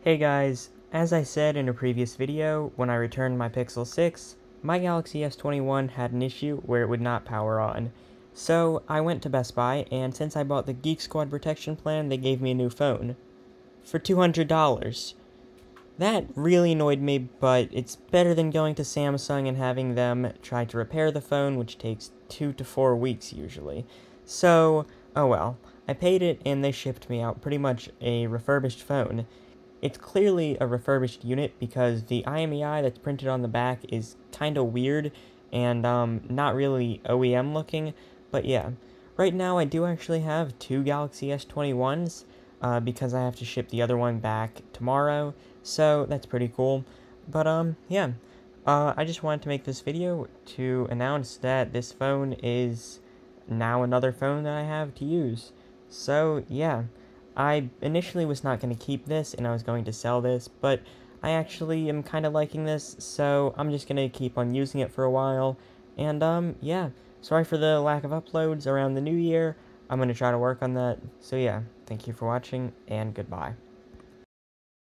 Hey guys, as I said in a previous video, when I returned my Pixel 6, my Galaxy S21 had an issue where it would not power on. So I went to Best Buy, and since I bought the Geek Squad protection plan, they gave me a new phone. For $200. That really annoyed me, but it's better than going to Samsung and having them try to repair the phone, which takes 2 to 4 weeks usually. So, oh well. I paid it and they shipped me out pretty much a refurbished phone. It's clearly a refurbished unit because the IMEI that's printed on the back is kinda weird and not really OEM looking, but yeah. Right now I do actually have two Galaxy S21s because I have to ship the other one back tomorrow, so that's pretty cool. But yeah. I just wanted to make this video to announce that this phone is now another phone that I have to use. So yeah. I initially was not going to keep this, and I was going to sell this, but I actually am kind of liking this, so I'm just going to keep on using it for a while, and, yeah, sorry for the lack of uploads around the new year. I'm going to try to work on that, so yeah, thank you for watching, and goodbye.